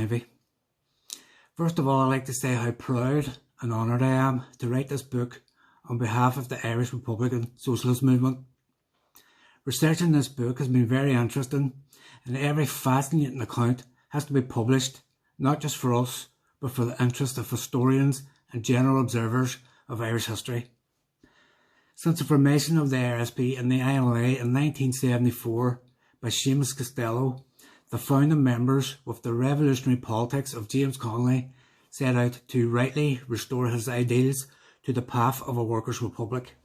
Ivy. First of all, I'd like to say how proud and honoured I am to write this book on behalf of the Irish Republican Socialist movement. Researching this book has been very interesting, and every fascinating account has to be published, not just for us, but for the interest of historians and general observers of Irish history. Since the formation of the RSP and the ILA in 1974 by Seamus Costello, the founding members, with the revolutionary politics of James Connolly, set out to rightly restore his ideals to the path of a workers' republic.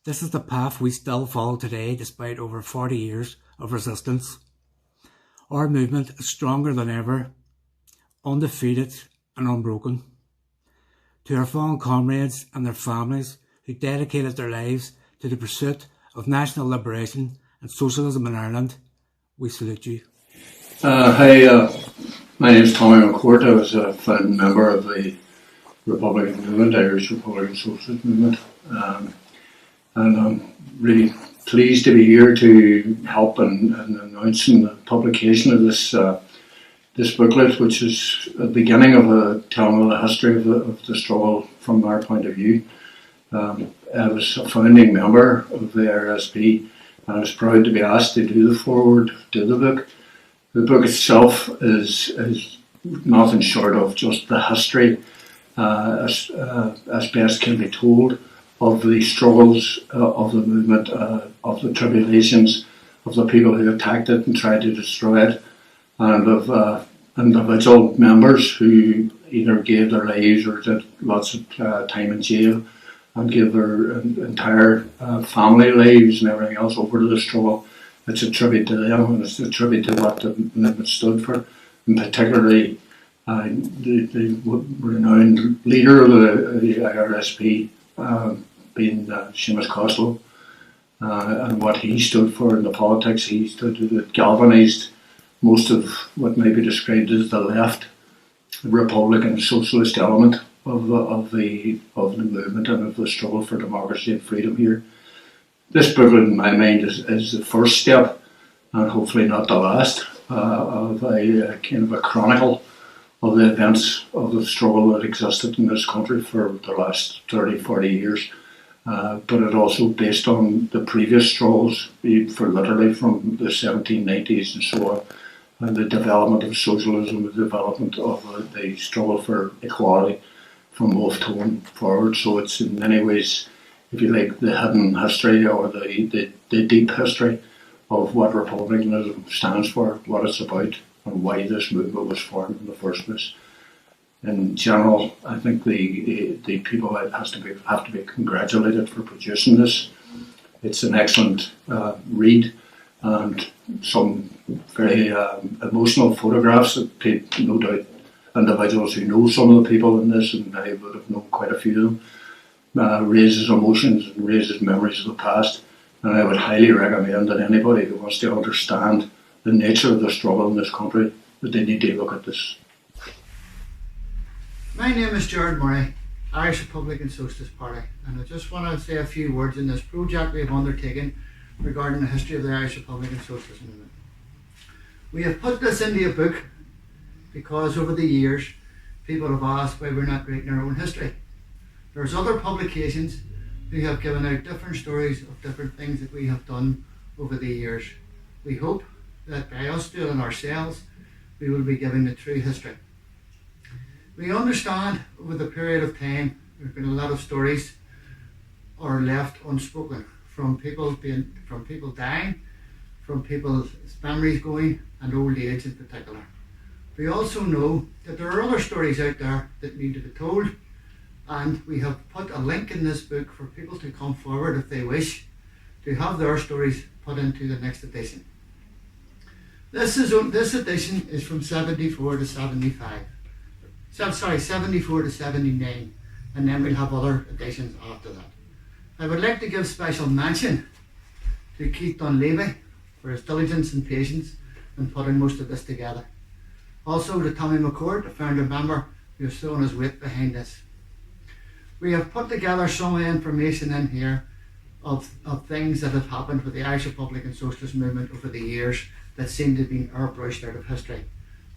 This is the path we still follow today despite over 40 years of resistance. Our movement is stronger than ever, undefeated and unbroken. To our fallen comrades and their families who dedicated their lives to the pursuit of national liberation and socialism in Ireland, we salute you. Hi, my name is Tommy McCourt. I was a founding member of the Republican movement, Irish Republican Socialist movement. And I'm really pleased to be here to help in announcing the publication of this booklet, which is the beginning of telling the history of the struggle from our point of view. I was a founding member of the RSP, and I was proud to be asked to do the foreword to the book. The book itself is nothing short of just the history, as best can be told, of the struggles of the movement, of the tribulations of the people who attacked it and tried to destroy it, and of individual members who either gave their lives or did lots of time in jail and gave their entire family lives and everything else over to the struggle. It's a tribute to them, and it's a tribute to what the movement stood for, and particularly the renowned leader of the RSP, being Seamus Costello, and what he stood for in the politics he stood that galvanised most of what may be described as the left Republican Socialist element of the movement and of the struggle for democracy and freedom here. This booklet, in my mind, is the first step, and hopefully not the last, of a kind of a chronicle of the events of the struggle that existed in this country for the last 30, 40 years. But it also based on the previous struggles, for literally from the 1790s and so on, and the development of socialism, the development of the struggle for equality from Wolfe Tone forward. So it's in many ways, if you like, the hidden history or the deep history of what republicanism stands for, what it's about, and why this movement was formed in the first place. In general, I think the people have to be congratulated for producing this. It's an excellent read, and some very emotional photographs that no doubt individuals who know some of the people in this, and I would have known quite a few of them, raises emotions and raises memories of the past. And I would highly recommend that anybody who wants to understand the nature of the struggle in this country, that they need to look at this. My name is Gerard Murray, Irish Republican Socialist Party, and I just want to say a few words in this project we have undertaken regarding the history of the Irish Republican Socialist movement. We have put this into a book because over the years people have asked why we're not writing our own history. There's other publications who have given out different stories of different things that we have done over the years. We hope that by us doing it ourselves, we will be giving the true history. We understand over the period of time there have been a lot of stories are left unspoken, from people dying, from people's memories going, and old age in particular. We also know that there are other stories out there that need to be told, and we have put a link in this book for people to come forward if they wish to have their stories put into the next edition. This edition is from 74 to 75. 74 to 79, and then we'll have other editions after that. I would like to give special mention to Keith Dunleavy for his diligence and patience in putting most of this together. Also to Tommy McCourt, a founder member, who has thrown his weight behind this. We have put together some information in here of things that have happened with the Irish Republican Socialist movement over the years that seem to have been airbrushed out of history.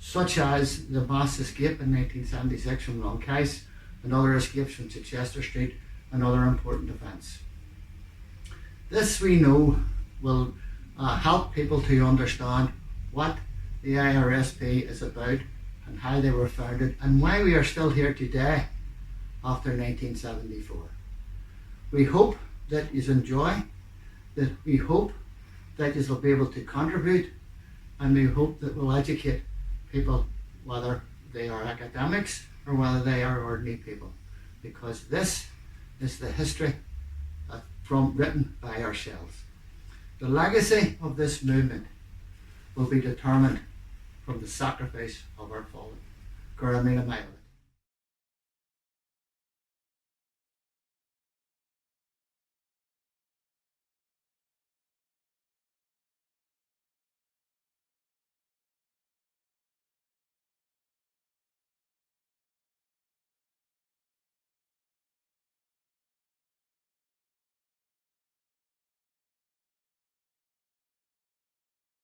such as the mass escape in 1976 from Roncais and other escapes from Chichester Street and other important events. This we know will help people to understand what the IRSP is about and how they were founded and why we are still here today after 1974. We hope that you enjoy, we hope that you will be able to contribute, and we hope that we'll educate people, whether they are academics or whether they are ordinary people, because this is the history written by ourselves. The legacy of this movement will be determined from the sacrifice of our fallen. Gura Mila Maila.